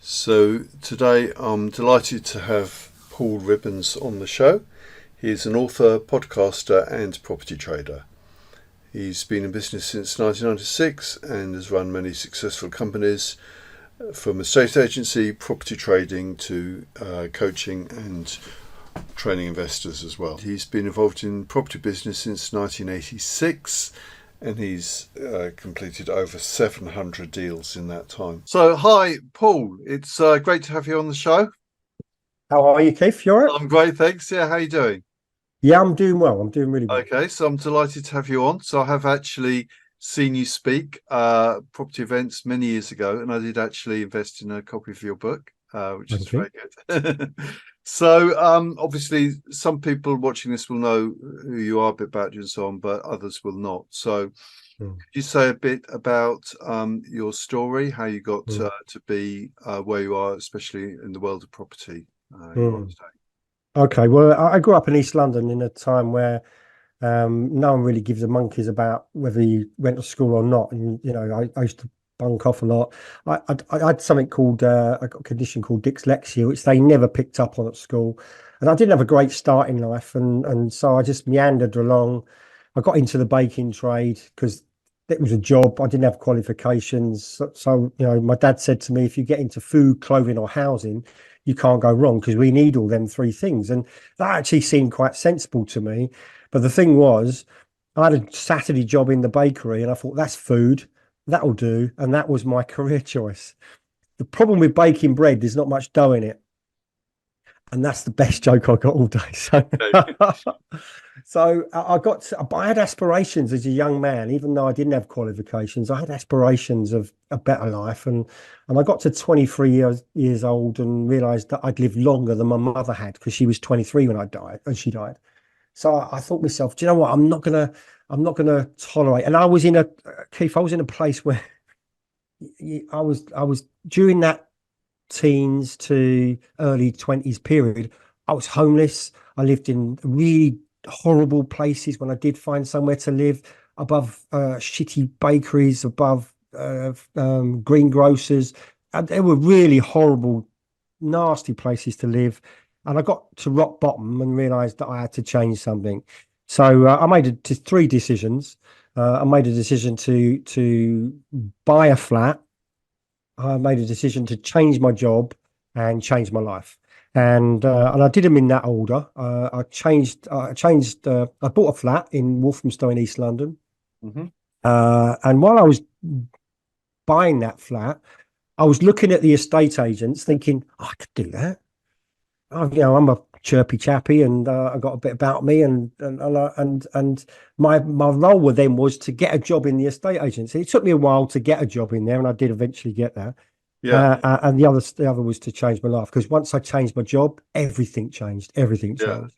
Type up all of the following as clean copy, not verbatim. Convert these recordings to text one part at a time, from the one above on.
So today I'm delighted to have Paul Ribbons on the show. He's an author, podcaster, and property trader. He's been in business since 1996 and has run many successful companies from estate agency, property trading to coaching and training investors as well. He's been involved in property business since 1986 and he's completed over 700 deals in that time. So, hi, Paul. It's great to have you on the show. How are you, Keith? You all right? I'm great, thanks. Yeah, how are you doing? Yeah, I'm doing well. I'm doing really well. Okay, so I'm delighted to have you on. So I have actually seen you speak property events many years ago, and I did actually invest in a copy of your book, which is very good. So obviously some people watching this will know who you are, a bit about you and so on, but others will not. So could you say a bit about your story, how you got to be where you are, especially in the world of property you are today? Okay, well, I grew up in East London in a time where no one really gives a monkeys about whether you went to school or not. And, I used to bunk off a lot. I had something called, I got a condition called dyslexia, which they never picked up on at school. And I didn't have a great start in life. And so I just meandered along. I got into the baking trade because it was a job. I didn't have qualifications. So, my dad said to me, if you get into food, clothing or housing, you can't go wrong because we need all them three things. And that actually seemed quite sensible to me. But the thing was, I had a Saturday job in the bakery and I thought, that's food, that'll do. And that was my career choice. The problem with baking bread, there's not much dough in it. And that's the best joke I got all day. But I had aspirations as a young man, even though I didn't have qualifications. I had aspirations of a better life, and I got to 23 years old and realised that I'd lived longer than my mother had because she was 23 when I died, and she died. So I thought to myself, do you know what? I'm not gonna tolerate. And I was in a Keith, I was in a place where I was during that teens to early 20s period. I was homeless. I lived in really horrible places when I did find somewhere to live, above shitty bakeries, above greengrocers. And they were really horrible, nasty places to live. And I got to rock bottom and realized that I had to change something. So I made three decisions. I made a decision to buy a flat. I made a decision to change my job and change my life, and I did them in that order. I bought a flat in Walthamstow in East London, and while I was buying that flat, I was looking at the estate agents, thinking, oh, I could do that. I'm a chirpy chappy, and I got a bit about me, and my role with them was to get a job in the estate agency. It took me a while to get a job in there, and I did eventually get that. Yeah. And the other was to change my life, because once I changed my job, everything changed. Everything changed.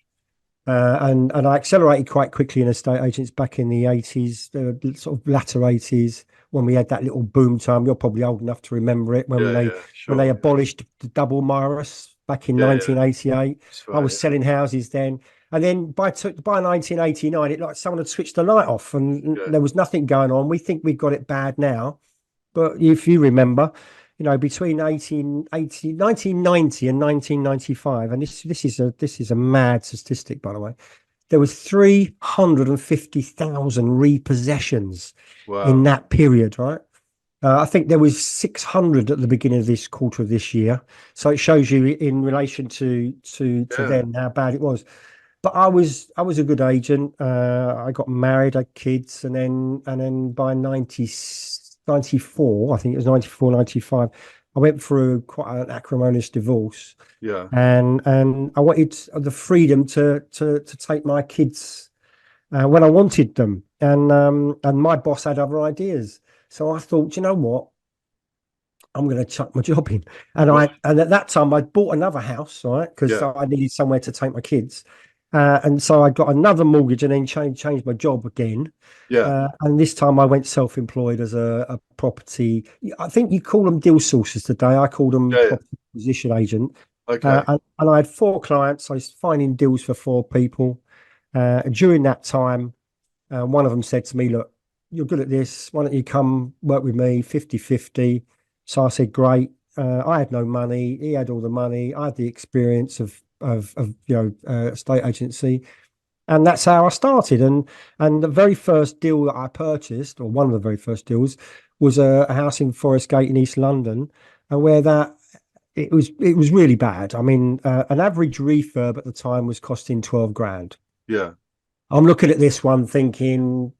And I accelerated quite quickly in estate agents back in the 80s, sort of latter 80s, when we had that little boom time. You're probably old enough to remember it, when they abolished the double Morris back in 1988. Right, I was selling houses then. And then by 1989, it like someone had switched the light off and there was nothing going on. We think we've got it bad now. But if you remember, between 1990 and 1995, and this is a mad statistic, by the way, there was 350,000 repossessions in that period, right? I think there was 600 at the beginning of this quarter of this year. So it shows you in relation to then how bad it was. But I was a good agent. I got married, had kids, and then by 94, I think it was 94, 95, I went through quite an acrimonious divorce. Yeah. And I wanted the freedom to take my kids when I wanted them. And my boss had other ideas. So I thought, you know what? I'm going to chuck my job in. And at that time I bought another house, right? Because I needed somewhere to take my kids. And so I got another mortgage and then changed my job again. And this time I went self-employed as a property. I think you call them deal sources today. I call them property acquisition agent. Okay. And I had 4 clients. I was finding deals for 4 people. During that time, one of them said to me, look, you're good at this. Why don't you come work with me 50-50? So I said, great. I had no money. He had all the money. I had the experience of estate agency, and that's how I started. And the very first deal that I purchased, or one of the very first deals, was a house in Forest Gate in East London, and where that it was really bad. I mean, an average refurb at the time was costing 12 grand. Yeah. I'm looking at this one thinking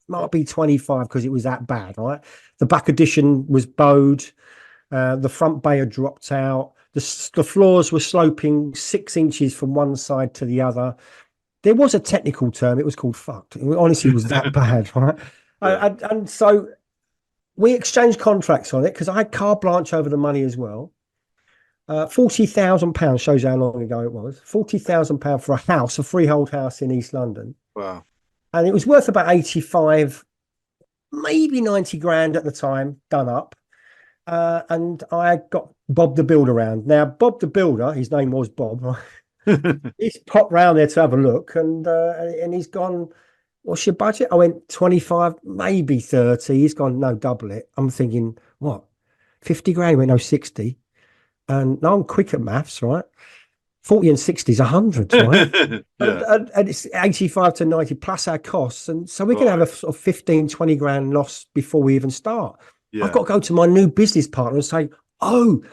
might be 25 because it was that bad, right? The back addition was bowed. The front bay had dropped out. The floors were sloping 6 inches from one side to the other. There was a technical term. It was called fucked. Honestly, it was that bad, right? Yeah. And so we exchanged contracts on it because I had carte blanche over the money as well. £40,000 shows how long ago it was. £40,000 for a house, a freehold house in East London. Wow. And it was worth about 85, maybe 90 grand at the time, done up. And I got Bob the Builder around. Now, Bob the Builder, his name was Bob, right? He's popped round there to have a look, and he's gone, what's your budget? I went 25, maybe 30. He's gone, no, double it. I'm thinking, what, 50 grand? He went, no, 60. And now I'm quick at maths, right? 40 and 60 is 100, right? Yeah. And it's 85 to 90 plus our costs. And so we're going to have a sort of 15, 20 grand loss before we even start. Yeah. I've got to go to my new business partner and say, oh,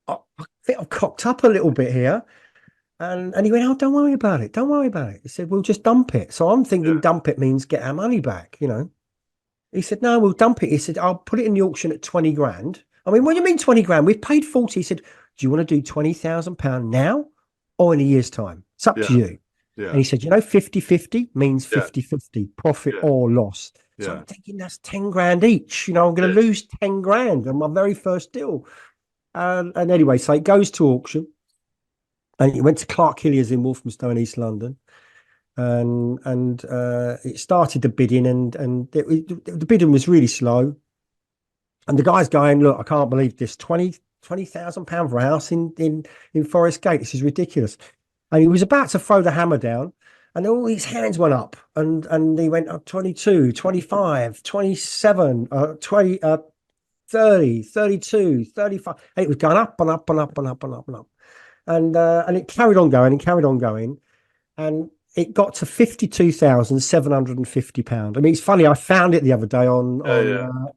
I think I've cocked up a little bit here. And he went, oh, don't worry about it. Don't worry about it. He said, we'll just dump it. So I'm thinking dump it means get our money back, you know. He said, no, we'll dump it. He said, I'll put it in the auction at 20 grand. I mean, what do you mean 20 grand? We've paid 40. He said, do you want to do £20,000 now or in a year's time? It's up to you. Yeah. And he said, 50-50 means 50-50, profit or loss. So I'm thinking that's 10 grand each. You know, I'm going to lose 10 grand on my very first deal. And anyway, so it goes to auction. And it went to Clark Hilliers in Walthamstow, East London. And it started the bidding, and the bidding was really slow. And the guy's going, look, I can't believe this. £20,000 for a house in Forest Gate. This is ridiculous. And he was about to throw the hammer down, and all his hands went up, and he went 22, 25, 27, 20, 30, 32, 35. And it was going up and up and up and up and up and up. And it carried on going and carried on going. And it got to £52,750. I mean, it's funny. I found it the other day on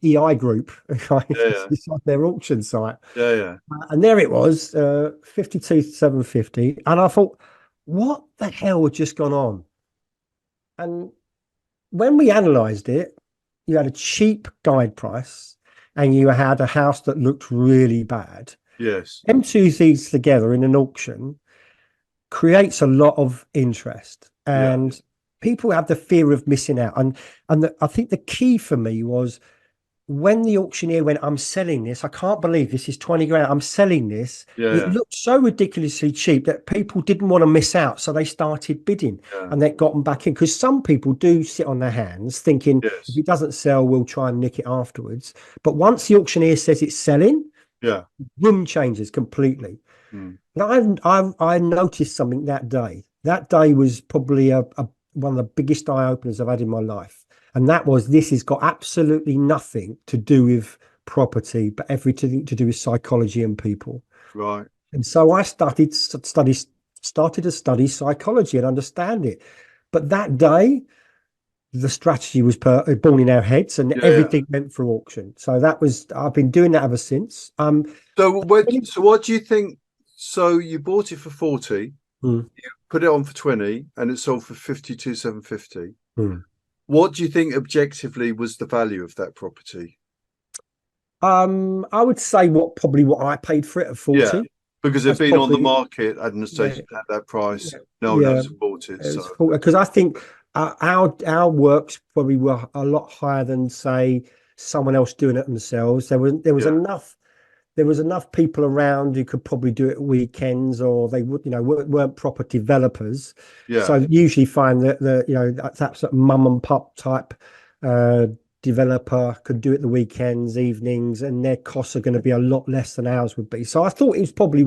EI Group. It's on their auction site. And there it was, 52,750. And I thought, what the hell had just gone on? And when we analysed it, you had a cheap guide price, and you had a house that looked really bad. Yes. Them two things together in an auction creates a lot of interest, and people have the fear of missing out. And I think the key for me was when the auctioneer went, I'm selling this. I can't believe this is 20 grand. I'm selling this. It looked so ridiculously cheap that people didn't want to miss out. So they started bidding and they got them back in, because some people do sit on their hands thinking if it doesn't sell, we'll try and nick it afterwards. But once the auctioneer says it's selling, room changes completely. And I noticed something that day. That day was probably one of the biggest eye openers I've had in my life. And that was, this has got absolutely nothing to do with property, but everything to do with psychology and people. Right. And so I started to study psychology and understand it. But that day, the strategy was born in our heads, and everything went for auction. So I've been doing that ever since. So what do you think? So you bought it for 40, you put it on for 20, and it sold for 52,750. What do you think objectively was the value of that property? I would say what I paid for it at 40. Yeah, because it'd been on the market at an estate at that price. No one else bought it. Because I think our works probably were a lot higher than, say, someone else doing it themselves. There was enough people around who could probably do it at weekends, or they weren't proper developers. So you usually find that that's a mum and pop type developer could do it the weekends, evenings, and their costs are going to be a lot less than ours would be. So I thought it was probably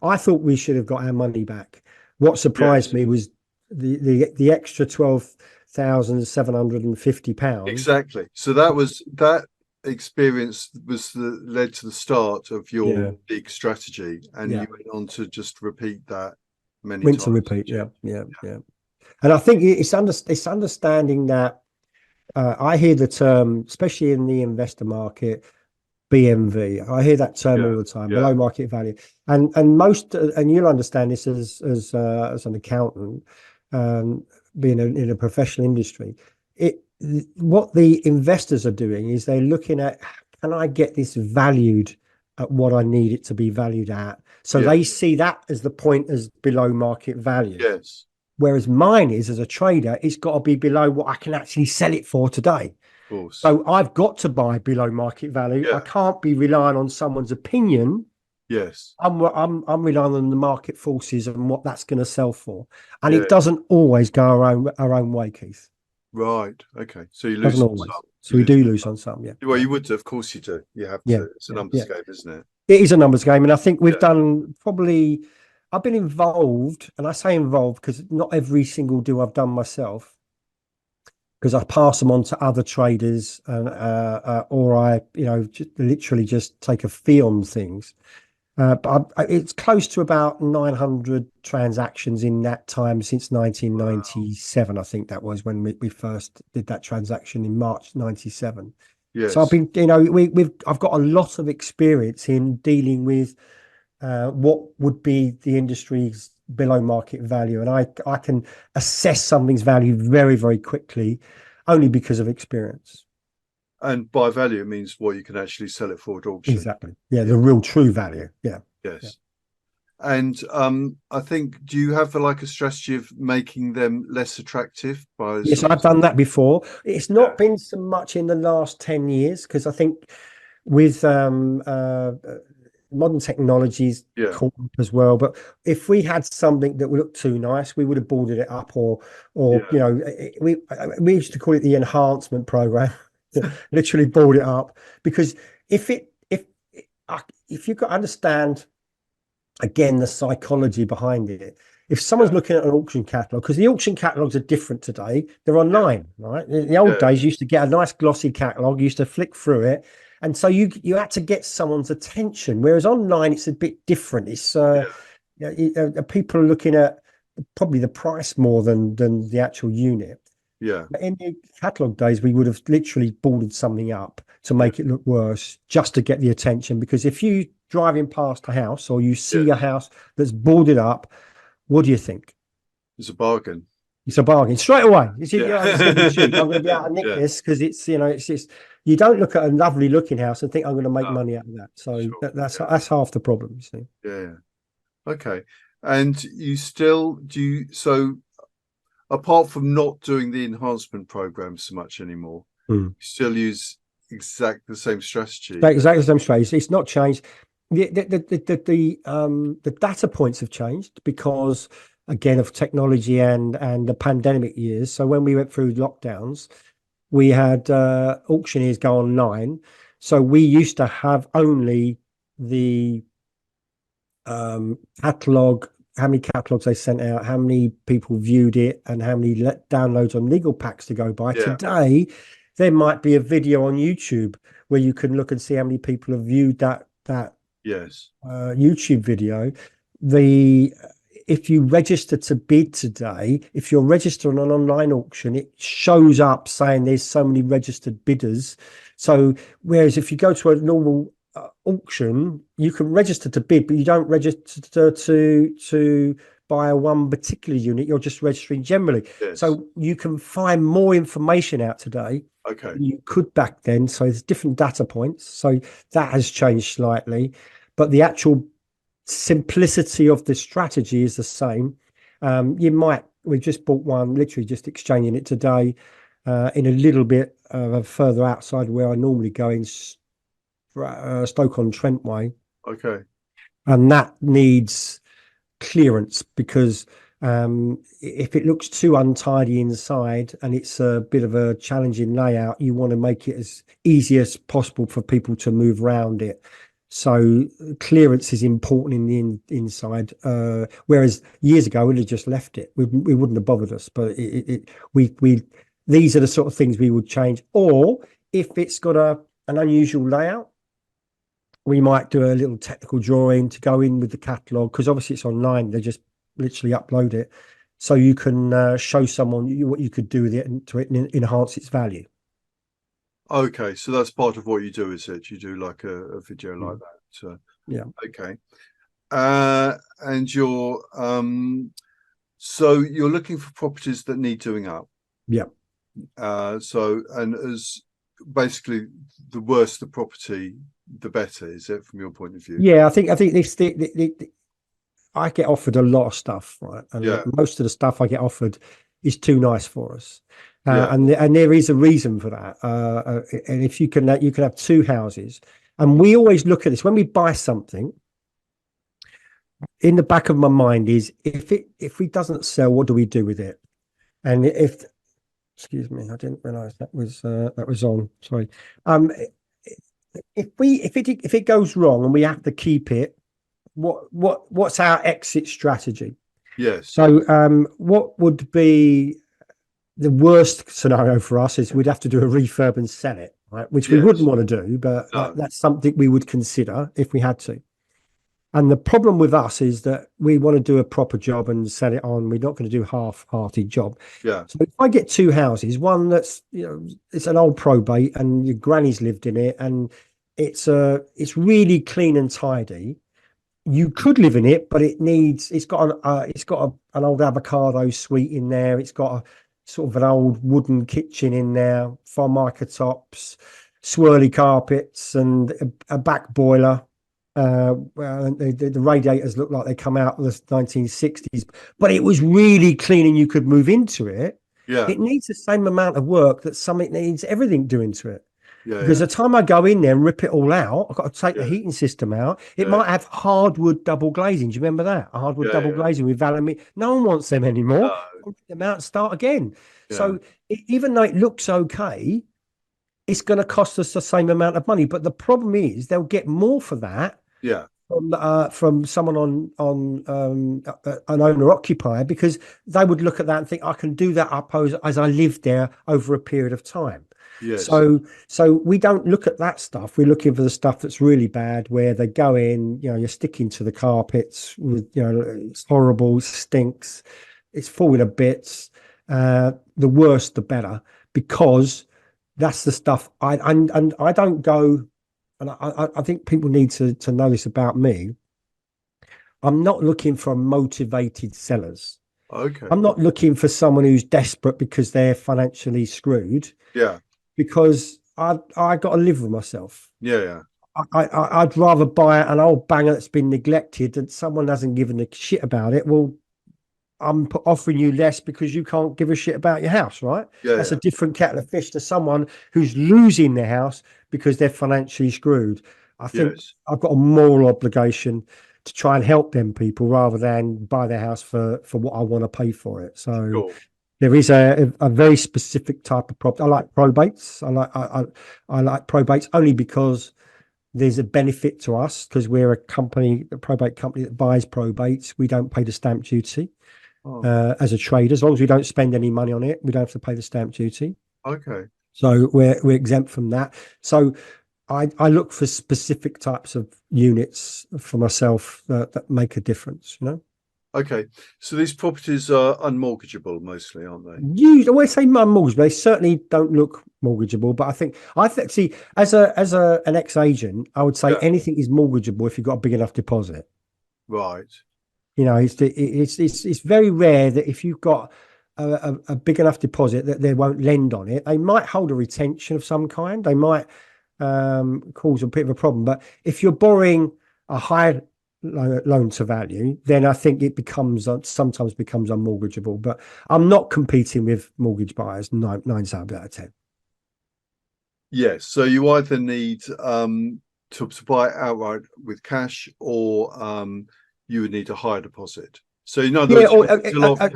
I thought we should have got our money back. What surprised me was the extra £12,750. Exactly. So that experience was led to the start of your Yeah, big strategy, and yeah. you went on to just repeat that many Rinse and times. repeat. Yeah, yeah, yeah. And I think it's understanding that I hear the term, especially in the investor market, BMV. I hear that term Yeah, all the time, yeah, below market value. And most, and you'll understand this as an accountant, being in a professional industry. It what the investors are doing is they're looking at, can I get this valued at what I need it to be valued at? So yeah, they see that as the point as below market value. yes, Whereas mine is, as a trader, it's got to be below what I can actually sell it for today. of course. So I've got to buy below market value. I Yeah, can't be relying on someone's opinion. yes, I'm relying on the market forces and what that's going to sell for. And yeah, it doesn't always go our own way, Keith. right. Okay, so you Doesn't lose always. some. So You we lose do some. lose on some. Yeah. Well, Yeah. you would, of course, you do. You have Yeah. to. It's a Yeah. numbers Yeah. game, isn't it? It is a numbers game. And I think we've Yeah, done probably, I've been involved, and I say involved because not every single deal I've done myself, because I pass them on to other traders, and or I, literally just take a fee on things. It's close to about 900 transactions in that time since wow. 1997. I think that was when we first did that transaction in March 97. So I've Yes, been, I've got a lot of experience in dealing with what would be the industry's below market value, and I can assess something's value very, very quickly, only because of experience. and by value it means what you can actually sell it for at auction. Exactly. Yeah, Yeah, the real true value. Yeah. Yeah. yes. And I think, do you have like a strategy of making them less attractive by Yes, sort of? I've done that before. It's Yeah, not been so much in the last 10 years because I think with modern technologies yeah, caught up as well. But if we had something that looked too nice, we would have boarded it up, or yeah, we used to call it the enhancement program. Literally board it up, because if it if you've got to understand again the psychology behind it. If someone's yeah, looking at an auction catalog, because the auction catalogs are different today, they're yeah, online, right? In the old yeah, days, you used to get a nice glossy catalog, you used to flick through it, and so you had to get someone's attention. Whereas online, it's a bit different. It's yeah, people are looking at probably the price more than the actual unit. yeah, But in the catalog days, we would have literally boarded something up to yeah, make it look worse, just to get the attention. Because if you driving past a house or you see a yes. house that's boarded up, what do you think? It's a bargain. It's a bargain straight away. Yeah, It's going to be cheap. I'm going to be able to nick yeah, this because it's just, you don't look at a lovely looking house and think I'm going to make ah, money out of that. So sure, yeah, that's half the problem, you see. yeah, yeah. Okay. And you still do you, so apart from not doing the enhancement program so much anymore, Hmm. you still use exact the same strategy. Exactly the same strategy. It's not changed. The data points have changed because again of technology and the pandemic years. So when we went through lockdowns, we had auctioneers go online. So we used to have only the catalog, how many catalogs they sent out, how many people viewed it, and how many downloads on legal packs to go by. Yeah, Today, there might be a video on YouTube where you can look and see how many people have viewed that yes, YouTube video. The If you register to bid today, if you're registered on an online auction, it shows up saying there's so many registered bidders. So whereas if you go to a normal auction, you can register to bid, but you don't register to buy a one particular unit. You're just registering generally. yes. So you can find more information out today Okay. than you could back then. So there's different data points. So that has changed slightly, but the actual simplicity of the strategy is the same. We just bought one, literally just exchanging it today, in a little bit further outside where I normally go in Stoke-on-Trent way, Okay. and that needs clearance because if it looks too untidy inside and it's a bit of a challenging layout, you want to make it as easy as possible for people to move around it. So clearance is important in the inside. Whereas years ago we'd have just left it. We wouldn't have bothered us. But we these are the sort of things we would change. Or if it's got an unusual layout, we might do a little technical drawing to go in with the catalog, because obviously it's online. They just literally upload it, so you can show someone what you could do with it and to enhance its value. Okay, so that's part of what you do, is it? You do like a video like that. Yeah. Okay. And so you're looking for properties that need doing up. Yeah. And as basically the worse the property, the better, is it, from your point of view? Yeah, I think this I get offered a lot of stuff, right? And Yeah. most of the stuff I get offered is too nice for us. Yeah. And there is a reason for that. And if you can have two houses, and we always look at this when we buy something. In the back of my mind is, if it doesn't sell, what do we do with it? And excuse me, I didn't realize that was on. Sorry. If it goes wrong and we have to keep it, what's our exit strategy? Yes. So what would be the worst scenario for us is we'd have to do a refurb and sell it, right? Which we wouldn't want to do, but No. that's something we would consider if we had to. And the problem with us is that we want to do a proper job and sell it on. We're not going to do half-hearted job. Yeah. So if I get two houses, one that's, it's an old probate and your granny's lived in it, and it's really clean and tidy. You could live in it, but it's got an old avocado suite in there. It's got a sort of an old wooden kitchen in there, formica tops, swirly carpets, and a back boiler. The radiators look like they come out of the 1960s, but it was really clean and you could move into it. Yeah. It needs the same amount of work that something needs everything doing to it. Yeah. Because the time I go in there and rip it all out, I've got to take the heating system out. It might have hardwood double glazing. Do you remember that? A hardwood double glazing with aluminium. No one wants them anymore. Rip them out and start again. Yeah. So even though it looks okay, it's going to cost us the same amount of money. But the problem is they'll get more for that. Yeah. From someone on an owner occupier, because they would look at that and think, I can do that up as I lived there over a period of time. Yes. So we don't look at that stuff. We're looking for the stuff that's really bad, where they go in, you're sticking to the carpets with, it's horrible, stinks, it's falling to bits. The worse, the better, because that's the stuff I don't go. And I think people need to know this about me. I'm not looking for motivated sellers. Okay. I'm not looking for someone who's desperate because they're financially screwed. Yeah. Because I got to live with myself. Yeah. I'd rather buy an old banger that's been neglected and someone hasn't given a shit about it. Well, I'm offering you less because you can't give a shit about your house, right? Yeah. That's a different kettle of fish to someone who's losing their house because they're financially screwed. I think I've got a moral obligation to try and help them people rather than buy their house for what I want to pay for it. So there is a very specific type of property. I like probates. I like probates only because there's a benefit to us, because we're a probate company that buys probates. We don't pay the stamp duty. As a trader, as long as we don't spend any money on it, we don't have to pay the stamp duty. Okay. So we're exempt from that. So I look for specific types of units for myself that make a difference, Okay. So these properties are unmortgageable mostly, aren't they? You always say unmortgageable. They certainly don't look mortgageable, but I think see, as an ex-agent, I would say anything is mortgageable if you've got a big enough deposit. Right. It's very rare that if you've got a big enough deposit that they won't lend on it. They might hold a retention of some kind. They might cause a bit of a problem. But if you're borrowing a high loan to value, then I think it sometimes becomes unmortgageable. But I'm not competing with mortgage buyers 9 times out of 10. Yes. So you either need to buy it outright with cash, or you would need a higher deposit. So in other words,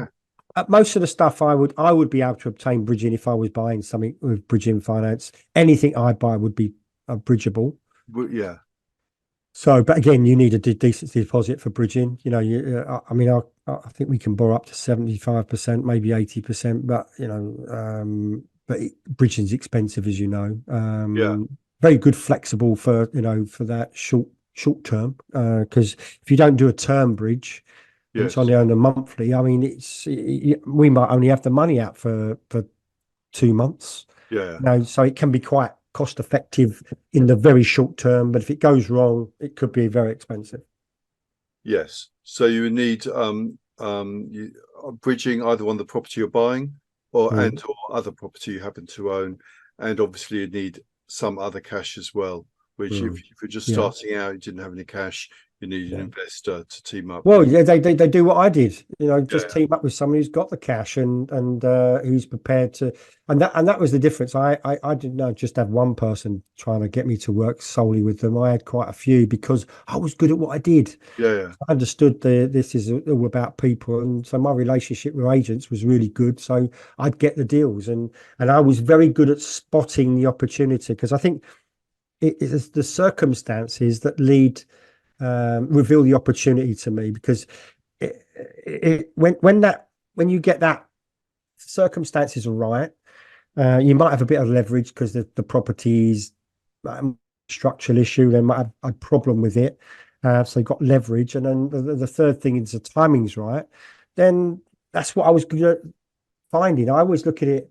most of the stuff I would be able to obtain bridging if I was buying something with bridging finance. Anything I buy would be bridgeable. Yeah. So, but again, you need a decent deposit for bridging. I think we can borrow up to 75%, maybe 80%, but bridging's expensive, as you know. very good flexible for for that short term, because if you don't do a term bridge and it's Yes. only on a monthly, I mean we might only have the money out for 2 months, Yeah. so it can be quite cost effective in the very short term, but if it goes wrong, it could be very expensive. Yes. So you would need bridging either on the property you're buying or Mm. or other property you happen to own, and obviously you need some other cash as well. Which, Mm. if you're just Yeah, starting out, you didn't have any cash, you need an yeah. investor to team up Well, with. yeah, they do what I did, just Yeah, team up with someone who's got the cash and who's prepared to, and that was the difference. I didn't know just have one person trying to get me to work solely with them. I had quite a few because I was good at what I did. yeah, yeah, I understood this is all about people, and so my relationship with agents was really good. So I'd get the deals, and I was very good at spotting the opportunity, because I think it is the circumstances that reveal the opportunity to me, because when you get that circumstances are right, you might have a bit of leverage because the property's structural issue. They might have a problem with it, so you've got leverage. And then the third thing is the timing's right. Then that's what I was good at finding. I always look at it.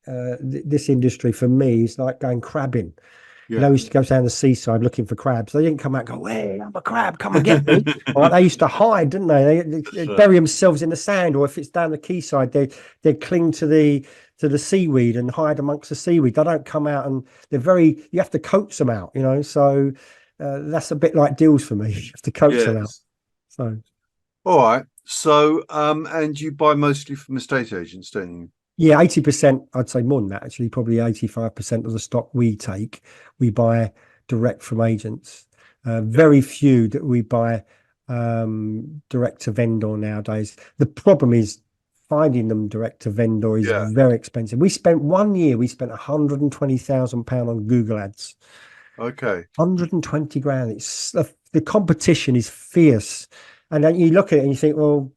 This industry for me is like going crabbing. I yeah. used to go down the seaside looking for crabs. They didn't come out and go, "Hey, I'm a crab, come and get me." Right? They used to hide, didn't they? That's They'd bury themselves in the sand, or if it's down the quayside, they'd cling to the seaweed and hide amongst the seaweed. They don't come out, and you have to coax them out, So that's a bit like deals for me. You have to coax them out. yes. So All right. So, and you buy mostly from estate agents, don't you? yeah, 80%, I'd say more than that, actually, probably 85% of the stock we buy direct from agents. Yeah. Very few that we buy direct to vendor nowadays. The problem is finding them direct to vendor is Yeah. very expensive. We spent £120,000 on Google ads. Okay. 120 grand. The competition is fierce. And then you look at it and you think, well,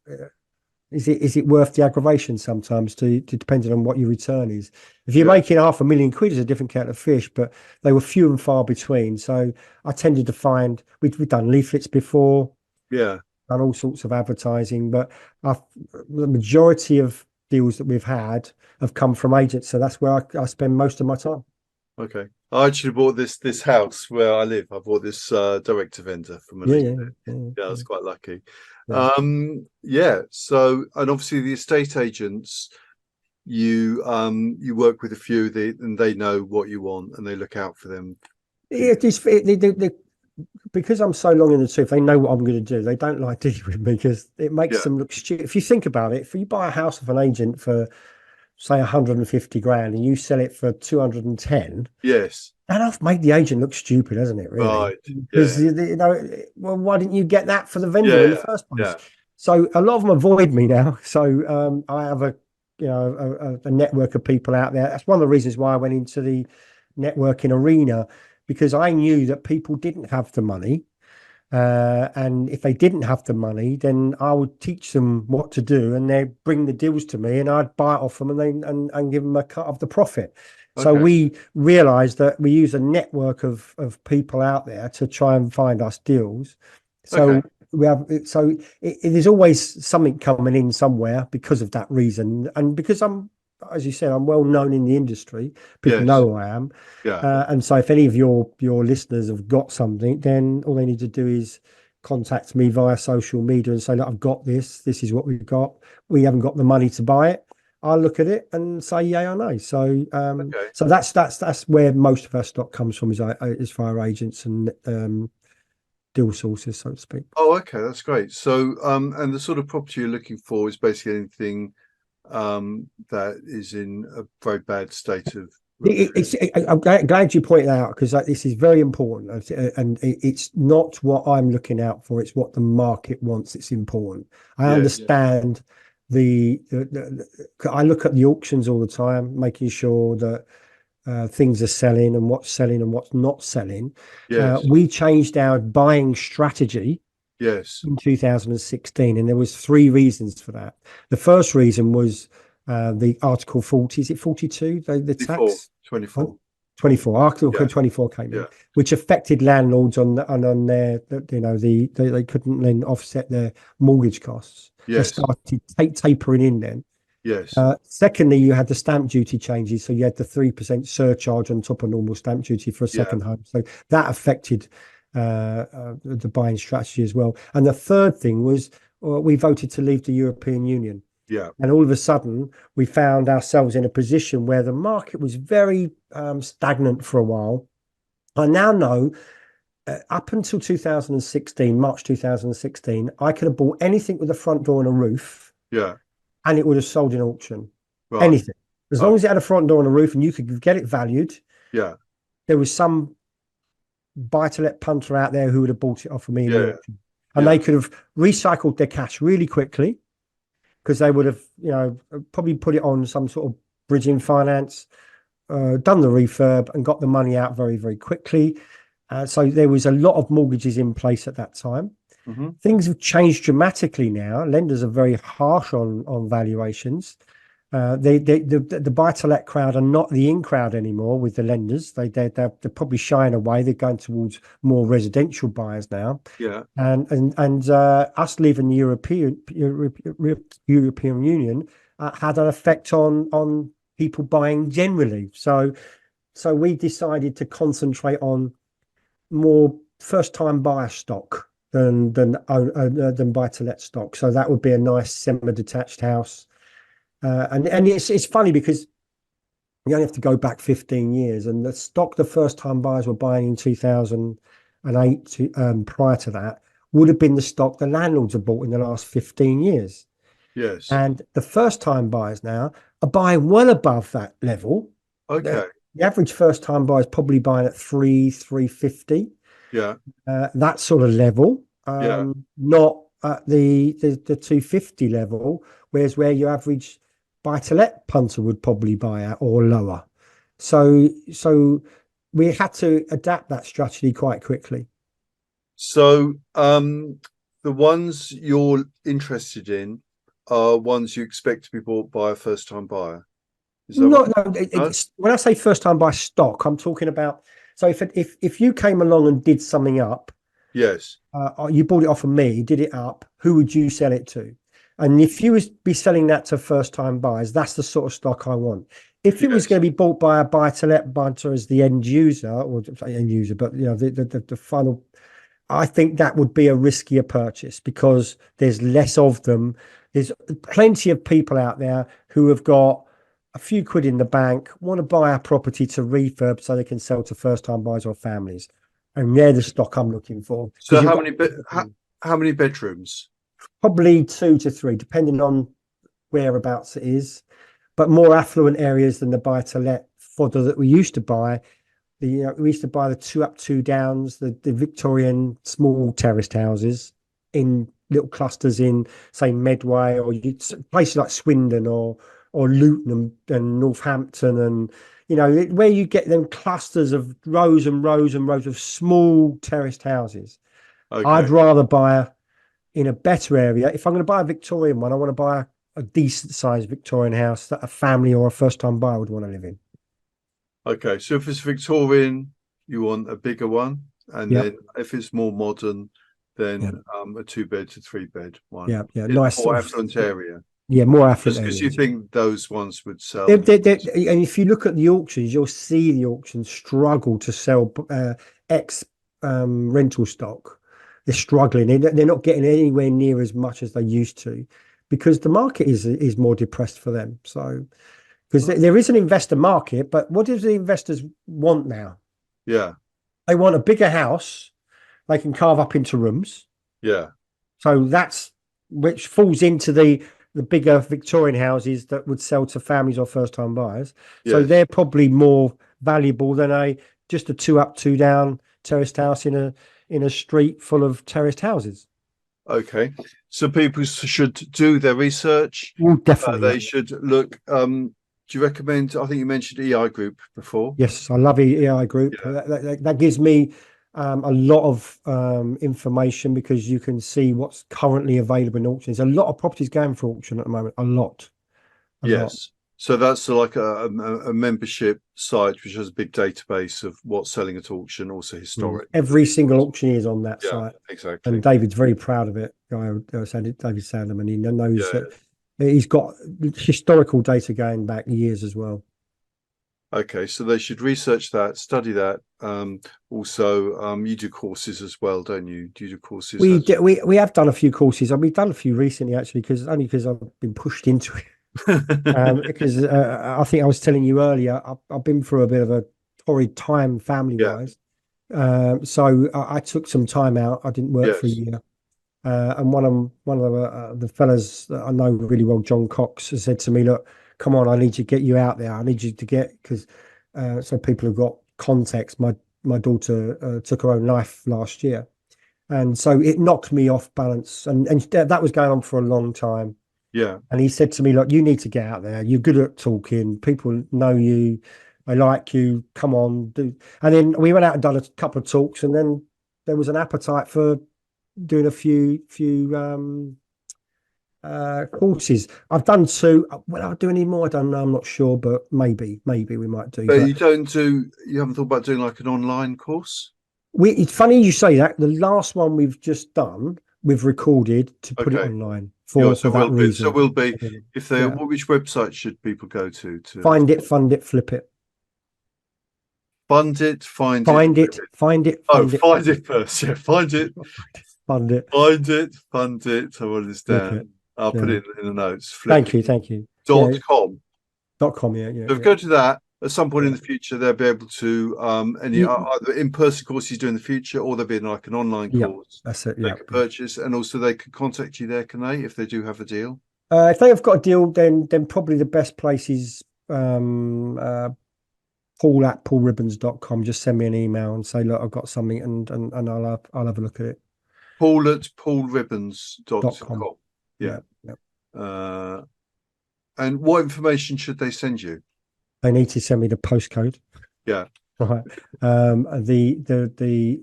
is it worth the aggravation sometimes, to depending on what your return is. If you're Yeah. making £500,000, it's a different kettle of fish, but they were few and far between. So I tended to find we've done leaflets before, Yeah. done all sorts of advertising, but the majority of deals that we've had have come from agents. So that's where I spend most of my time. Okay. I actually bought this house where I live. I bought this direct to vendor from an Yeah, agent. yeah, yeah, Yeah, I yeah, was quite lucky. yeah. Yeah. So, and obviously the estate agents, you work with a few, and they know what you want and they look out for them. Yeah, because I'm so long in the tooth, they know what I'm going to do. They don't like dealing with me because it makes Yeah. them look stupid. If you think about it, if you buy a house of an agent for, say, 150 grand and you sell it for 210, Yes. that off made the agent look stupid, hasn't it, really? Right. Because Yeah. well, why didn't you get that for the vendor in the Yeah. first place? Yeah. So a lot of them avoid me now. So I have a network of people out there. That's one of the reasons why I went into the networking arena, because I knew that people didn't have the money. And if they didn't have the money, then I would teach them what to do, and they'd bring the deals to me, and I'd buy it off them, and give them a cut of the profit. So Okay. we realized that we use a network of people out there to try and find us deals. Okay. So there's always something coming in somewhere because of that reason, and because as you said, I'm well known in the industry. People know Yes. who I am. Yeah. And so if any of your listeners have got something, then all they need to do is contact me via social media and say, look, I've got this. This is what we've got. We haven't got the money to buy it. I'll look at it and say yay or nay. Okay. So that's where most of our stock comes from, is via agents and deal sources, so to speak. Oh, okay. That's great. So, and the sort of property you're looking for is basically anything that is in a very bad state of repair. I'm glad you pointed that out, because this is very important, and it's not what I'm looking out for. It's what the market wants. It's important. I Yes. understand I look at the auctions all the time, making sure that things are selling and what's not selling. Yes. We changed our buying strategy Yes. in 2016, and there was three reasons for that. The first reason was the Article 40, is it 42, the 24. tax? 24. 24, Article Yeah. 24 came in, Yeah. which affected landlords on their, they couldn't then offset their mortgage costs. They Yes. started tapering in then. Yes. Secondly, you had the stamp duty changes, so you had the 3% surcharge on top of normal stamp duty for a Yeah. second home. So that affected the buying strategy as well. And the third thing was we voted to leave the European Union. Yeah. And all of a sudden, we found ourselves in a position where the market was very stagnant for a while. I now know up until 2016, March 2016, I could have bought anything with a front door and a roof, Yeah. and it would have sold in auction. Right. Anything. As long Okay. as it had a front door and a roof and you could get it valued, Yeah. there was some buy-to-let punter out there who would have bought it off of me in the Yeah. auction. And Yeah. they could have recycled their cash really quickly because they would have, probably put it on some sort of bridging finance, done the refurb and got the money out very, very quickly. So there was a lot of mortgages in place at that time. Hmm. Things have changed dramatically now. Lenders are very harsh on valuations. The buy-to-let crowd are not the in crowd anymore with the lenders. They're probably shying away. They're going towards more residential buyers now. Yeah. And us leaving the European Union had an effect on people buying generally. So we decided to concentrate on more first-time buyer stock than buy-to-let stock. So that would be a nice semi-detached house. And it's funny because you only have to go back 15 years, and the stock the first-time buyers were buying in 2008 prior to that would have been the stock the landlords have bought in the last 15 years. Yes. And the first-time buyers now are buying well above that level. Okay. The average first-time buyer is probably buying at 350. Yeah. That sort of level, Yeah. not at the 250 level, whereas where your average buy-to-let punter would probably buy at or lower. So we had to adapt that strategy quite quickly. So, the ones you're interested in are ones you expect to be bought by a first-time buyer. Is that No, right? no. No? When I say first-time buy stock, I'm talking about. So if you came along and did something up, Yes. you bought it off of me, did it up, who would you sell it to? And if you was be selling that to first time buyers, that's the sort of stock I want. If it was Yes. going to be bought by a buy-to-let buyer as the end user, or end user, but the final, I think that would be a riskier purchase because there's less of them. There's plenty of people out there who have got a few quid in the bank, want to buy a property to refurb so they can sell to first-time buyers or families. And they're the stock I'm looking for. So Because you've how got many how many bedrooms? probably 2 to 3, depending on whereabouts it is, but more affluent areas than the buy-to-let fodder that we used to buy. We used to buy the 2 up, 2 downs, the Victorian small terraced houses in little clusters in, say, Medway or places like Swindon or Luton and Northampton, and where you get them clusters of rows and rows and rows of small terraced houses. I'd Okay. rather buy in a better area. If I'm going to buy a Victorian one, I want to buy a decent sized Victorian house that a family or a first time buyer would want to live in. Okay. So if it's Victorian, you want a bigger one, and Yep. then if it's more modern, then Yeah. a 2 bed to 3 bed one Yeah. Yeah. in a Nice more sort of, affluent area. yeah, more affluent Just because you areas. think those ones would sell. And if you look at the auctions, you'll see the auctions struggle to sell ex rental stock. They're struggling. They're not getting anywhere near as much as they used to because the market is more depressed for them. So because there is an investor market, but what do the investors want now? Yeah. They want a bigger house they can carve up into rooms. Yeah. So that's which falls into the bigger Victorian houses that would sell to families or first time buyers. So Yes. they're probably more valuable than just a 2 up, 2 down terraced house in a street full of terraced houses. Okay. So people should do their research. Well, definitely. They should look. Do you recommend? I think you mentioned EI Group before. Yes, I love EI Group. Yeah. That gives me a lot of information because you can see what's currently available in auctions. A lot of properties going for auction at the moment. A lot. Yes. So that's like a membership site which has a big database of what's selling at auction, also historic. Every single auctioneer is on that Yeah, site, exactly. and David's very proud of it. David Sandeman, he knows Yeah. that he's got historical data going back years as well. Okay, so they should research that, study that. Also, you do courses as well, don't you? Do you do courses? We have done a few courses, and we've done a few recently actually, because I've been pushed into it. Because I think I was telling you earlier, I've been through a bit of a torrid time family Yeah. wise. So I took some time out. I didn't work for a Yes. year. And one of the fellas that I know really well, John Cox, has said to me, "Look, come on, I need to get you out there. I need you to get because so people have got context. My daughter took her own life last year, and so it knocked me off balance, and that was going on for a long time. Yeah. And he said to me, "Look, you need to get out there. You're good at talking. People know you. They like you. Come on, do." And then we went out and done a couple of talks, and then there was an appetite for doing a few courses. I've done two. Will I do any more? I don't know. I'm not sure, but maybe we might do. But But you haven't thought about doing like an online course? it's funny you say that. The last one we've just done, we've recorded to put it Okay. online Yeah, for that reason. will be if they Yeah. which website should people go to Find it, fund it, flip it. fund it, find it, Find it, find it, oh, fund it, find it first. Yeah, find it, fund it, find it, fund it. I wrote this flip it. down. I'll put Yeah. it in the notes. Thank Flipping you, thank you. dot Yeah. com. .com. Yeah, So if you go to that at some point in the future, they'll be able to any yeah. either in-person courses do in the future, or there'll be like an online Yeah, course that's it. they Yeah. can purchase, and also they can contact you there, can they, if they do have a deal? If they have got a deal, then probably the best place is Paul@paulribbons.com. Just send me an email and say, look, I've got something, and I'll have a look at it. Paul at paulribbons.com. .com. Yeah. Yeah. And what information should they send you? They need to send me the postcode. Yeah. Right. The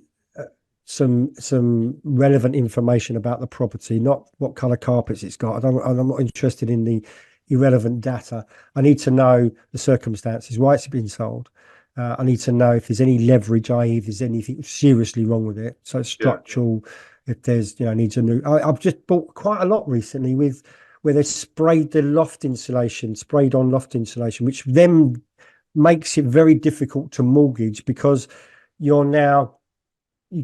some relevant information about the property, not what color carpets it's got. I'm not interested in the irrelevant data. I need to know the circumstances, why it's been sold. I need to know if there's any leverage, i.e., if there's anything seriously wrong with it. So it's structural. If there's, needs a new. I've just bought quite a lot recently where they sprayed the loft insulation, sprayed on loft insulation, which then makes it very difficult to mortgage because you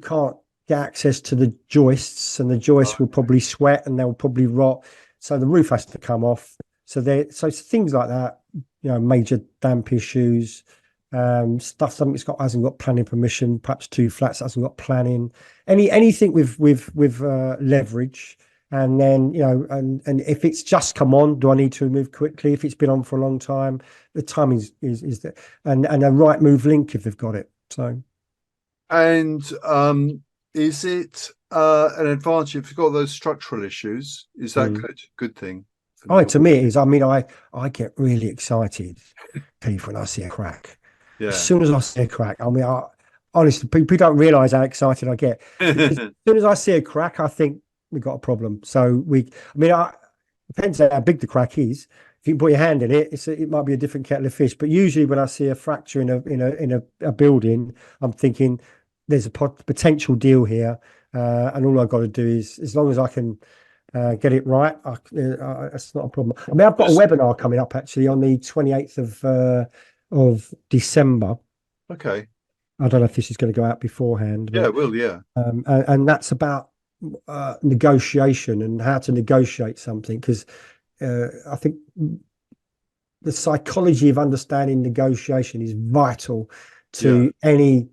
can't get access to the joists, and the joists will probably sweat and they'll probably rot. So the roof has to come off. So things like that, major damp issues, stuff something's hasn't got planning permission, perhaps two flats hasn't got planning, anything with leverage. And then, and if it's just come on, do I need to move quickly? If it's been on for a long time, the timing is there, and a right move link if they've got it. So, and is it an advantage if you've got those structural issues? Is that good thing? Oh, to me it is. I mean, I get really excited, Keith, when I see a crack. Yeah. As soon as I see a crack, I mean, honestly, people don't realise how excited I get. As soon as I see a crack, I think we've got a problem. So depends how big the crack is. If you can put your hand in it, it might be a different kettle of fish. But usually, when I see a fracture in a building, I'm thinking there's a potential deal here, and all I've got to do is, as long as I can get it right, it's not a problem. I mean, I've got a webinar coming up actually on the 28th of December. Okay. I don't know if this is going to go out beforehand. Yeah, it will. Yeah. And that's about negotiation and how to negotiate something, because I think the psychology of understanding negotiation is vital to any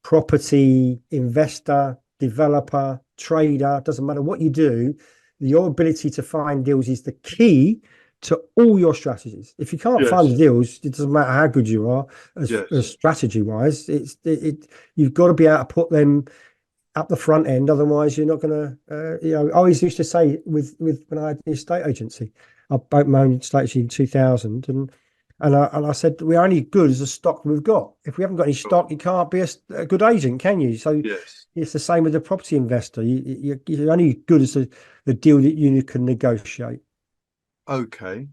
property investor, developer, trader. Doesn't matter what you do, your ability to find deals is the key to all your strategies. If you can't find deals, it doesn't matter how good you are as strategy wise. You've got to be able to put them up the front end. Otherwise, you're not going to. I always used to say with when I had the estate agency, I bought my own estate agency in 2000, and I said we're only good as the stock we've got. If we haven't got any stock, you can't be a good agent, can you? So it's the same with the property investor. You're only good as the deal that you can negotiate. Okay.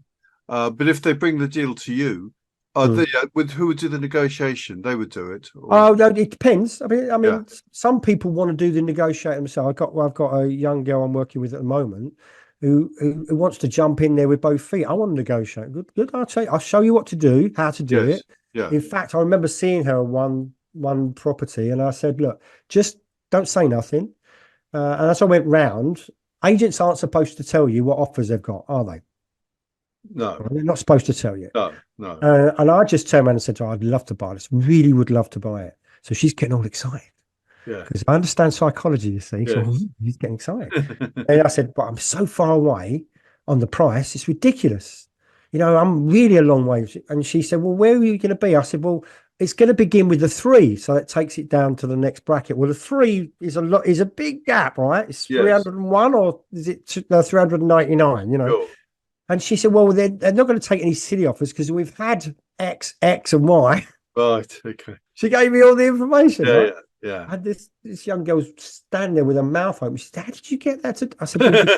But if they bring the deal to you, Mm. with who would do the negotiation? They would do it, or Oh no, it depends. I yeah, mean, some people want to do the negotiating themselves. I've got a young girl I'm working with at the moment who wants to jump in there with both feet. I want to negotiate. Good, good. I'll show you what to do, how to do yes, it. yeah, In fact, I remember seeing her on one property, and I said, "Look, just don't say nothing." And as I went round, agents aren't supposed to tell you what offers they've got, are they? no, They're not supposed to tell you. no, no, And I just turned around and said to her, I'd love to buy this. Really would love to buy it. So she's getting all excited yeah, because I understand psychology, you see. So yes, he's getting excited. And I said, but I'm so far away on the price. It's ridiculous. I'm really a long way. And she said, well, where are you going to be? I said, well, it's going to begin with the three. So it takes it down to the next bracket. Well, the three is a big gap, right? It's yes, 301 or is it 399, sure, And she said, well, they're not going to take any silly offers because we've had X, X, and Y. right, okay, She gave me all the information, yeah, right? yeah, yeah. I had this young girl standing there with her mouth open. She said, how did you get that? I said, well, because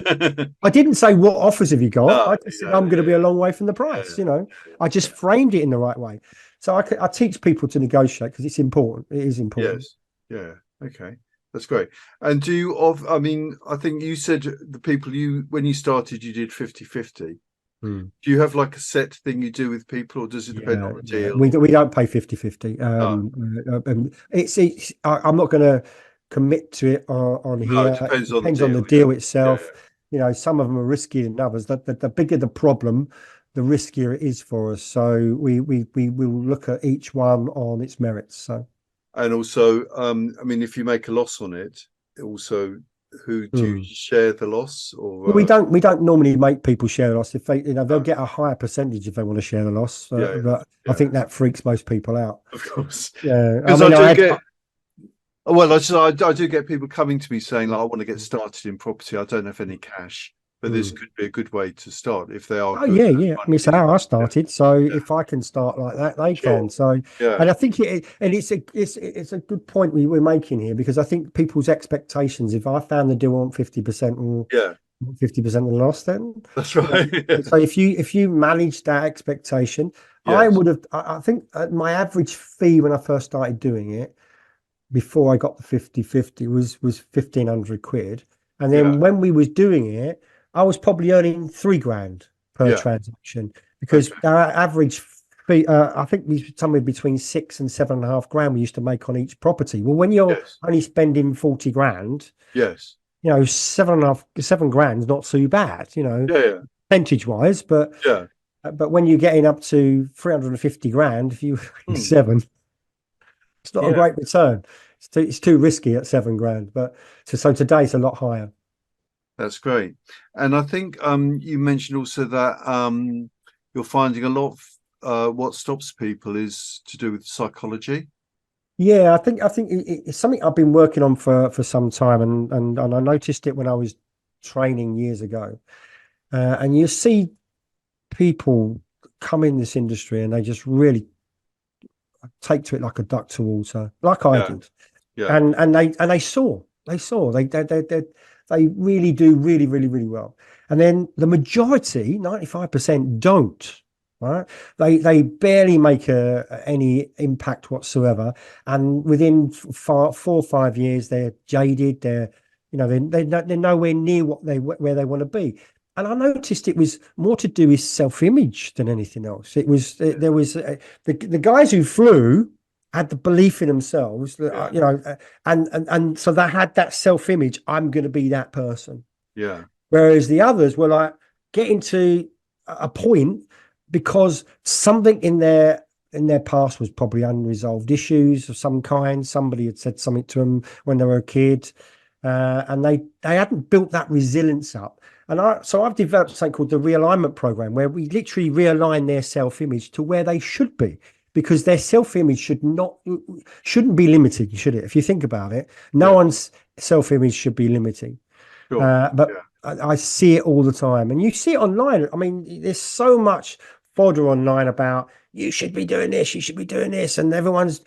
I didn't say what offers have you got. No, I just said, yeah, I'm going to be a yeah, long way from the yeah, price. yeah, I just framed it in the right way. So I teach people to negotiate because it's important. It is important. yes, yeah, okay, that's great. And do you of? I mean, I think you said the people when you started, you did 50-50. Hmm. Do you have like a set thing you do with people, or does it depend on Yeah, the yeah. deal? We don't pay 50-50. No, I'm not going to commit to it on no, it here. It depends on the depends on deal. the Yeah, deal itself. yeah, Some of them are riskier than others. The bigger the problem, the riskier it is for us. So we will look at each one on its merits. So. and also, I mean, if you make a loss on it, also, who do you Hmm. share the loss, Well, or we don't normally make people share the loss. If they'll no? get a higher percentage if they want to share the loss. Yeah, yeah, But I yeah, think that freaks most people out. of course. Yeah, I Because I mean, do get, well, I do get people coming to me saying, like, I want to get started in property. I don't have any cash, but this Hmm. could be a good way to start if they are Oh good yeah, at yeah. I mean, finding it's it. how I Yeah, started. So yeah, if I can start like that, they can. sure. So, Yeah, and I think it's a good point we're making here because I think people's expectations. If I found the deal on 50% or yeah, 50% of the loss, then that's right. so if you manage that expectation, I Yes, would have. I think my average fee when I first started doing it before I got the 50-50 was 1,500 quid. And yeah, then when we was doing it, I was probably earning 3 grand per yeah. transaction because Okay. our average fee, I think we somewhere between 6 and 7.5 grand we used to make on each property. Well, when you're Yes, only spending 40 grand, yes. 7.5, 7 grand is not too bad, Yeah, yeah, percentage wise, yeah. but when you're getting up to 350 grand, if you Hmm. seven, it's not a Yeah, great return. It's too risky at 7 grand. But so today it's a lot higher. that's great. And I think you mentioned also that you're finding a lot of what stops people is to do with psychology. Yeah, I think it's something I've been working on for some time, and I noticed it when I was training years ago. And you see people come in this industry and they just really take to it like a duck to water, like I Yeah, did. yeah, And they really do really, really, really well. And then the majority, 95%, don't. Right? They barely make any impact whatsoever. And within 4 or 5 years, they're jaded. They're nowhere near where they want to be. And I noticed it was more to do with self-image than anything else. There was the guys who flew had the belief in themselves that yeah, and so they had that self-image. I'm going to be that person. yeah, Whereas the others were like getting to a point because something in their past was probably unresolved issues of some kind. Somebody had said something to them when they were a kid, and they hadn't built that resilience up. And I've developed something called the realignment program, where we literally realign their self-image to where they should be, because their self-image shouldn't be limiting, should it? If you think about it, no yeah, one's self-image should be limiting. sure. But Yeah, I see it all the time, and you see it online. I mean, there's so much fodder online about you should be doing this, you should be doing this, and everyone's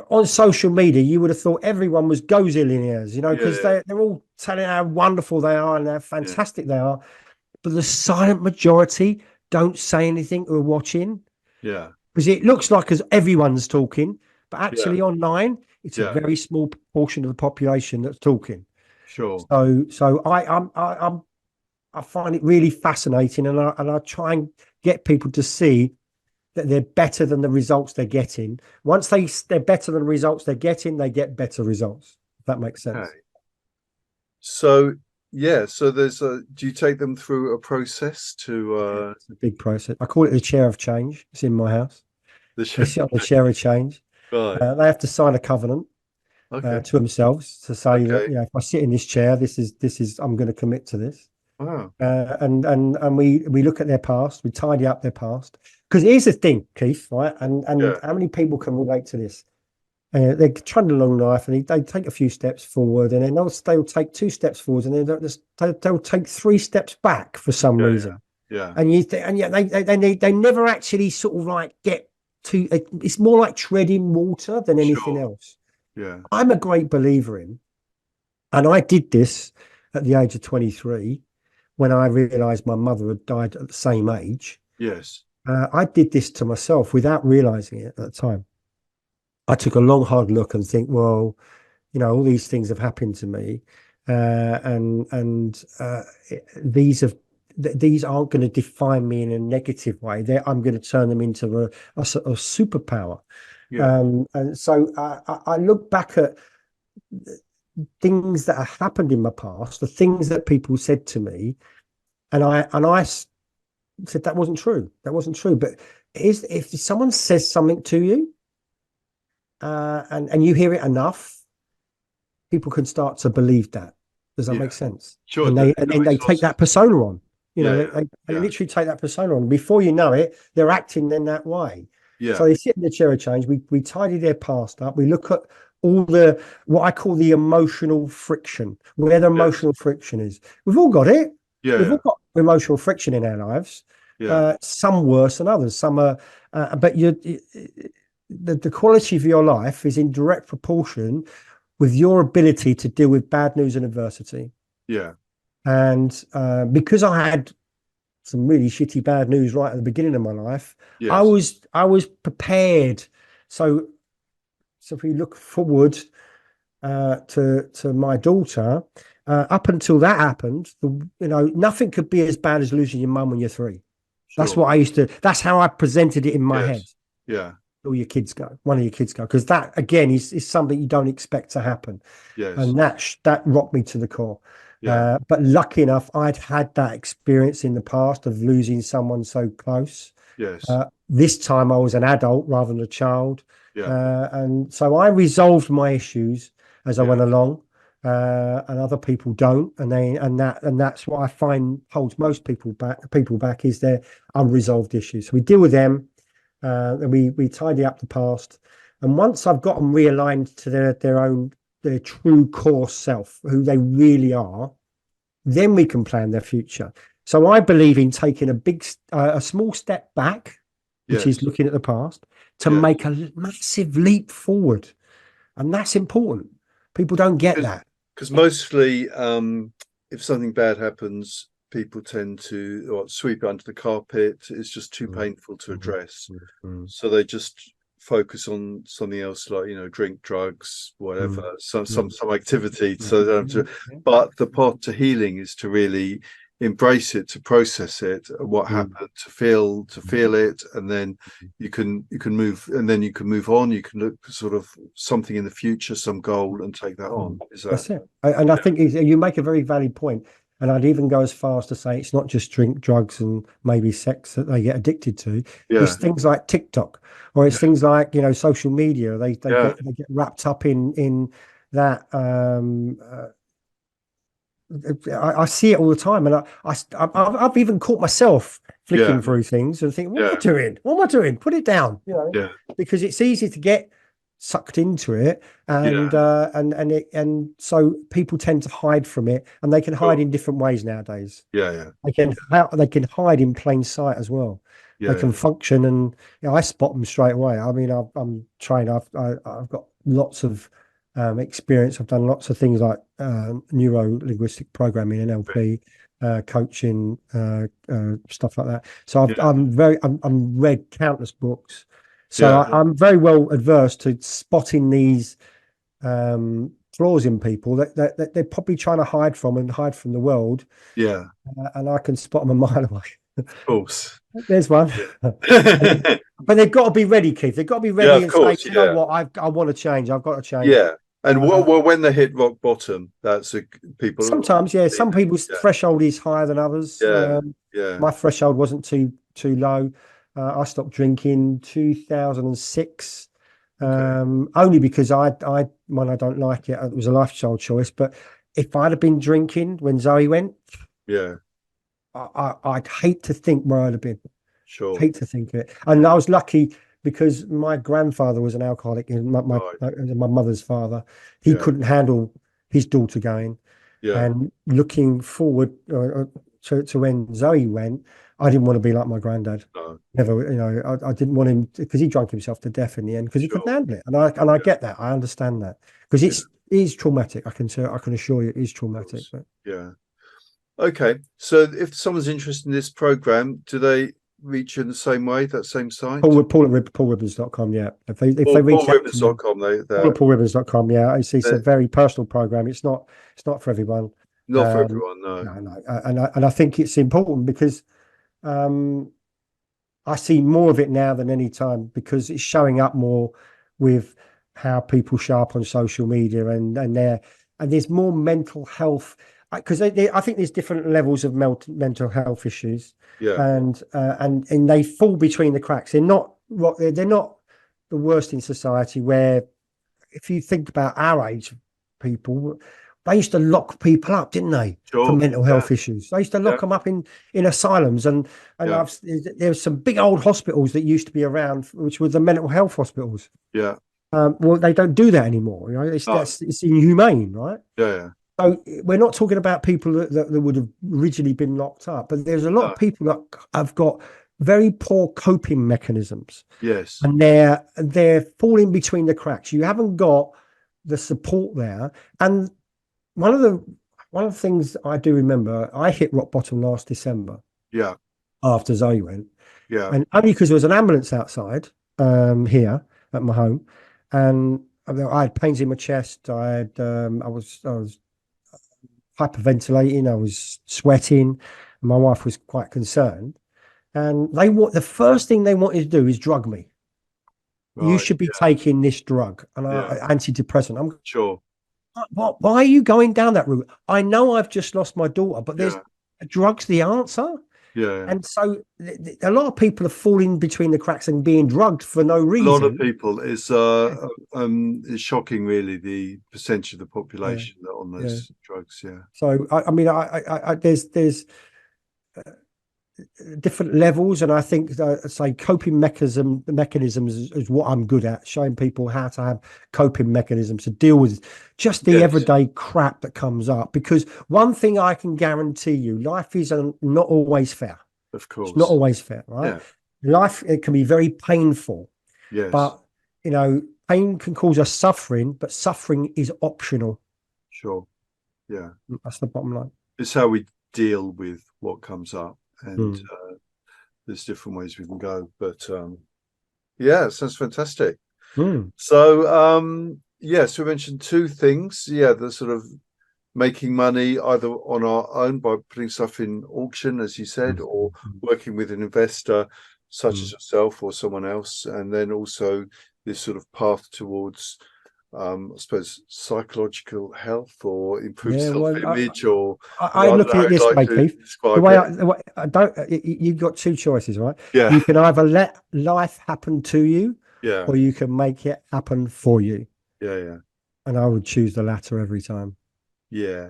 on social media. You would have thought everyone was gozillionaires, because yeah, they're all telling how wonderful they are and how yeah, fantastic they are. But the silent majority don't say anything who are watching, Yeah. because it looks like as everyone's talking, but Yeah. actually online, it's a Yeah. very small proportion of the population that's talking. Sure. So I find it really fascinating, and I try and get people to see that they're better than the results they're getting. Once they're better than the results they're getting, they get better results. If that makes Okay. sense. So yeah, so there's a do you take them through a process to Yeah, it's a big process. I call it the chair of change. It's in my house. the They show? sit on the chair of change. Right. They have to sign a covenant Okay. to themselves to say that, Okay. if I sit in this chair, this is I'm going to commit to this. Wow. And we look at their past, we tidy up their past. Because here's the thing, Keith, right? And Yeah. how many people can relate to this? They're trundling along life, and they take a few steps forward, and then they'll take 2 steps forward, and then they'll take 3 steps back for some Yeah. reason. Yeah. And and yet they never actually sort of like get to. It's more like treading water than anything Sure. else. Yeah. I'm a great believer in, and I did this at the age of 23 when I realized my mother had died at the same age. Yes. I did this to myself without realizing it at the time. I took a long, hard look and think, well, all these things have happened to me, and these aren't going to define me in a negative way. I'm going to turn them into a sort of superpower. Yeah. And so I look back at things that have happened in my past, the things that people said to me, and I said that wasn't true. That wasn't true. But if someone says something to you, and you hear it enough, people can start to believe that. Does that Yeah. make sense? Sure. And The then they take that persona on. Yeah. They Yeah. literally take that persona on. Before you know it, they're acting in that way. So Yeah. they sit in the chair of change. We tidy their past up. We look at all the what I call the emotional friction, where the Yes. emotional friction is. We've all got it. Yeah. We've Yeah. all got emotional friction in our lives. Yeah. Some worse than others. Some are, but the quality of your life is in direct proportion with your ability to deal with bad news and adversity. Yeah. And because I had some really shitty bad news right at the beginning of my life, I Yes. was prepared. So if we look forward to my daughter, up until that happened, nothing could be as bad as losing your mum when you're 3. That's Sure. what I used to. That's how I presented it in my head. Yes. Yeah. All your kids go, one of your kids go, because that again is something you don't expect to happen, Yes. and that rocked me to the core. Yeah. But lucky enough, I'd had that experience in the past of losing someone so close. Yes. This time I was an adult rather than a child, Yeah. and so I resolved my issues as I Yeah. went along, and other people don't, and that's what I find holds most people back is their unresolved issues. So we deal with them. And we tidy up the past, and once I've got them realigned to their true core self, who they really are, then we can plan their future. So I believe in taking a small step back, which is Yes. looking at the past, to Yes. make a massive leap forward, and that's important. People don't get that. Because mostly, if something bad happens, people tend to sweep it under the carpet. It's just too Mm, painful to mm, address. mm, mm, So they just focus on something else, like drink, drugs, whatever, mm, some activity. mm, So they don't have to. But the path to healing is to really embrace it, to process it, what mm, happened, to feel it, and then you can move, and then you can move on. You can look for sort of something in the future, some goal, and take that on. Is that? That's it. And I think you make a very valid point. And I'd even go as far as to say it's not just drink, drugs, and maybe sex that they get addicted to. Yeah. It's things like TikTok, or it's Yeah. things like social media. They Yeah. get wrapped up in that. I see it all the time, and I've even caught myself flicking Yeah. through things and thinking, "What am I Yeah. doing? What am I doing? Put it down." Yeah. Because it's easy to get sucked into it, Yeah. and so people tend to hide from it, and they can hide Cool. in different ways nowadays. Yeah. Yeah. They can hide in plain sight as well. They Yeah. can function, and I spot them straight away. I mean, I'm trained. I've got lots of experience. I've done lots of things like neuro linguistic programming, NLP, coaching, stuff like that. So Yeah. I'm read countless books. So Yeah. I'm very well adverse to spotting these flaws in people that they're probably trying to hide from and hide from the world. Yeah. And I can spot them a mile away. Of course. There's one. Yeah. But they've got to be ready, Keith. They've got to be Yeah, ready of and say, course. you know Yeah. what, I want to change. I've got to change. Yeah. And Uh, well, when they hit rock bottom, that's people. Sometimes, yeah, some people's Yeah. threshold is higher than others. Yeah. Yeah. My threshold wasn't too low. I stopped drinking 2006, Okay. only because when I don't like it, it was a lifestyle choice. But if I'd have been drinking when Zoe went, Yeah. I'd hate to think where I'd have been. Sure. Hate to think of it. And I was lucky because my grandfather was an alcoholic, and Right. my mother's father. He Yeah. couldn't handle his daughter going. Yeah. And looking forward to when Zoe went, I didn't want to be like my granddad. No. Never, I didn't want him because he drank himself to death in the end because he couldn't Sure. handle it. And I Yeah. get that. I understand that because Yeah. it is traumatic. I can assure you, it is Of traumatic. course. But Yeah. Okay. So if someone's interested in this program, do they reach you in the same way, that same site? Paulribbons.com, yeah. If they Or reach out to me, paulribbons.com, they're paulribbons.com, yeah. It's a they're very personal program. It's not for everyone. not for everyone, no. No. And I think it's important because um, I see more of it now than any time because it's showing up more with how people show up on social media and there's more mental health because I think there's different levels of mental health issues Yeah. and they fall between the cracks. They're not the worst in society where if you think about our age people, they used to lock people up, didn't they, for Sure. mental Yeah. health issues? They used to Yeah. lock them up in asylums, and Yeah. there's some big old hospitals that used to be around, which were the mental health hospitals. Yeah. Well, they don't do that anymore. No. It's inhumane, right? Yeah. Yeah. So we're not talking about people that would have originally been locked up, but there's a lot No. of people that have got very poor coping mechanisms Yes. and they're falling between the cracks. You haven't got the support there. And one of the things I do remember, I hit rock bottom last December Yeah. after Zoe went, Yeah. and only because there was an ambulance outside here at my home, and I had pains in my chest. I was hyperventilating. I was sweating. And my wife was quite concerned, and the first thing they wanted to do is drug me. You Right. should be taking this drug, and Yeah. antidepressant. I'm Sure. why are you going down that route? I know I've just lost my daughter, but there's Yeah. drugs the answer. Yeah. And so a lot of people are falling between the cracks and being drugged for no A lot of reason. people it's shocking really the percentage of the population that are on those drugs. Yeah. So I mean, there's different levels, and I think say coping mechanisms is what I'm good at, showing people how to have coping mechanisms to deal with just the Yes. everyday crap that comes up. Because one thing I can guarantee you, life is not always fair. Of course. It's not always fair, right? Yeah. Life, it can be very painful, Yes. but pain can cause us suffering, but suffering is optional. Sure. Yeah. That's the bottom line. It's how we deal with what comes up, and there's different ways we can go. But yeah, it sounds fantastic. So yes, we mentioned two things. Yeah, the sort of making money either on our own by putting stuff in auction, as you said, or working with an investor such as yourself or someone else, and then also this sort of path towards I suppose psychological health or improved self-image, or I look at it this way, Keith. The way I don't, you've got two choices, right? Yeah. You can either let life happen to you, Yeah. or you can make it happen for you. Yeah. Yeah. And I would choose the latter every time. Yeah.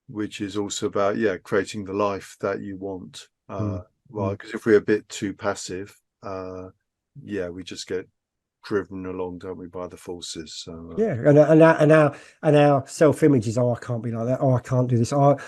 Which is also about creating the life that you want. Right, because if we're a bit too passive, we just get driven along, don't we, by the forces? So and our self-image is, I can't be like that. I can't do this. And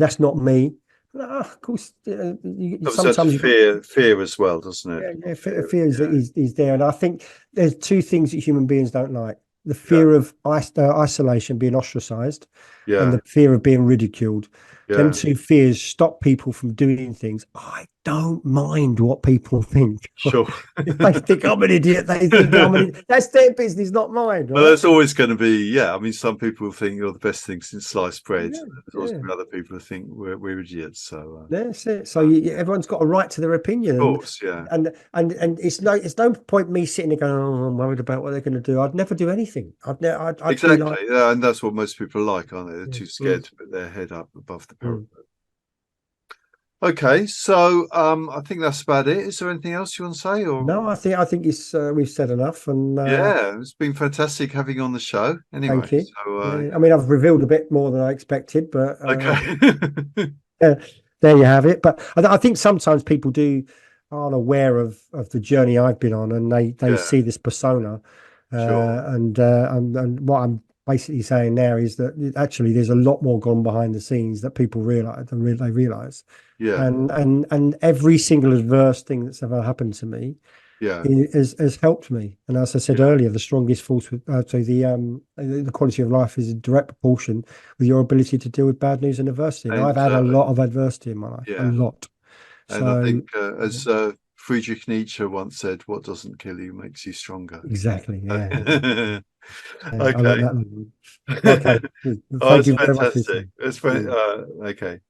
that's not me. No, of course, sometimes fear as well, doesn't it? Yeah, fear is there, and I think there's two things that human beings don't like: the fear of isolation, being ostracized, and Yeah. the fear of being ridiculed. Them Yeah. two fears stop people from doing things. I don't mind what people think. Sure. If they think I'm an idiot, they think I'm an idiot. That's their business, not mine, Well, right? there's always going to be, yeah. I mean, some people think you're the best thing since sliced bread. Yeah, There's always yeah. going to be other people who think we're idiots. So, That's it. So of everyone's got a right to their opinion, course, yeah. and it's no point me sitting there going, "Oh, I'm worried about what they're going to do." I'd never do anything. I'd be Exactly. like, Yeah, and that's what most people are like, aren't they? They're yeah, too scared to put their head up above the parapet. mm. Okay, so I think that's about it. Is there anything else you want to say? Or No, I think it's we've said enough, and yeah, it's been fantastic having you on the show. Anyway, thank you. so Yeah, I mean, I've revealed a bit more than I expected, but okay, yeah, there you have it. But I think sometimes people aren't aware of the journey I've been on, and they yeah, see this persona, sure, and what I'm basically saying now is that actually there's a lot more gone behind the scenes that people realize than they realize, yeah, and every single adverse thing that's ever happened to me yeah, has helped me. And as I said yeah, earlier, the strongest force with so the quality of life is in direct proportion with your ability to deal with bad news and adversity. And I've and had a lot of adversity in my life, a yeah, lot. and I So think as Friedrich Nietzsche once said, "What doesn't kill you makes you stronger." exactly, yeah, Okay. yeah, I like that. Okay, Oh, thank it's you very much for fantastic. listening. It's Cheers. okay.